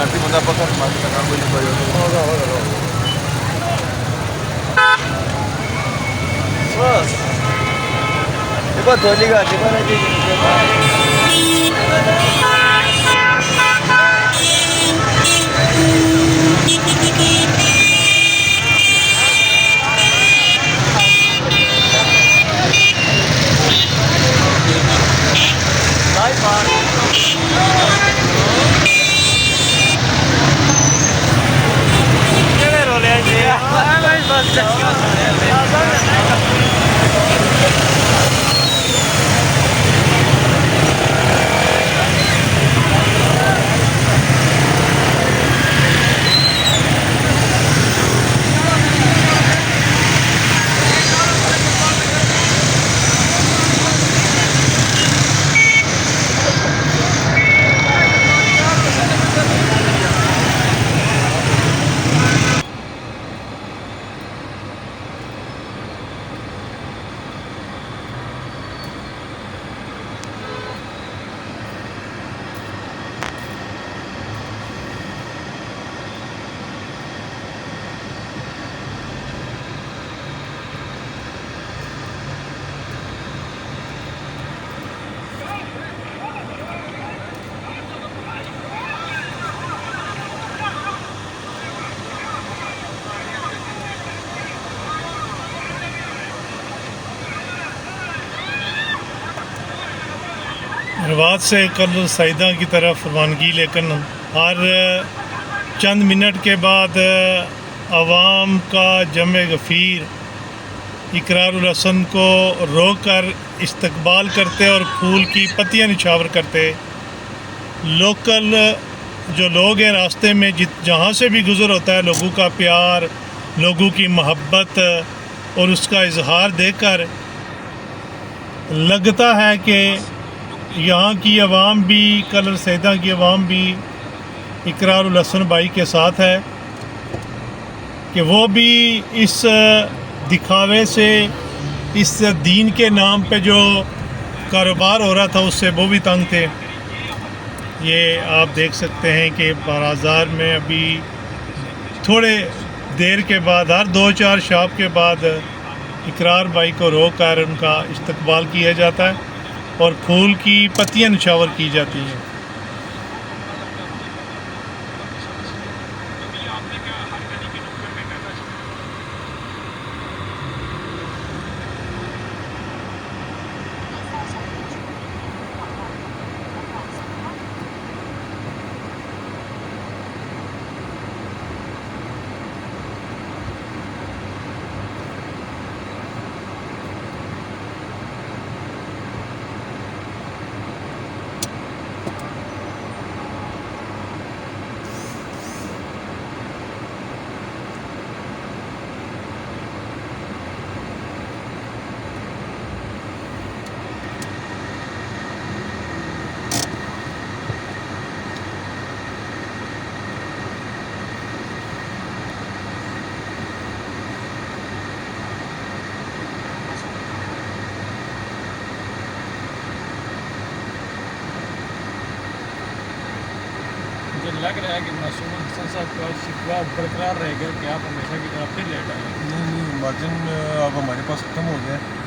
घाटी बंदा पकड़ मार का काम नहीं करियो बस देखो धोली घाटी पर है जी रवात से कल सईदा की तरफ रवानगी लेकर हर चंद मिनट के बाद आवाम का जमे गफ़ीर इकरारुल हसन को रोक कर इस्तकबाल करते और फूल की पत्तियां निछावर करते। लोकल जो लोग हैं रास्ते में जहाँ से भी गुज़र होता है लोगों का प्यार, लोगों की मोहब्बत और उसका इजहार देखकर लगता है कि यहाँ की आवाम भी कलर सईदा की आवाम भी इकरारुल हसन भाई के साथ है कि वो भी इस दिखावे से, इस दीन के नाम पे जो कारोबार हो रहा था उससे वो भी तंग थे। ये आप देख सकते हैं कि बाज़ार में अभी थोड़े देर के बाद हर 2-4 शॉप के बाद इकरार भाई को रोक कर उनका इस्तकबाल किया जाता है और फूल की पत्तियां निछावर की जाती हैं। मुझे लग रहा है कि मासूम हसन साहब का शिकवा बरकरार रहेगा कि आप हमेशा की तरह फिर लेट आए। नहीं मार्जिन अब हमारे पास ख़त्म हो गया है।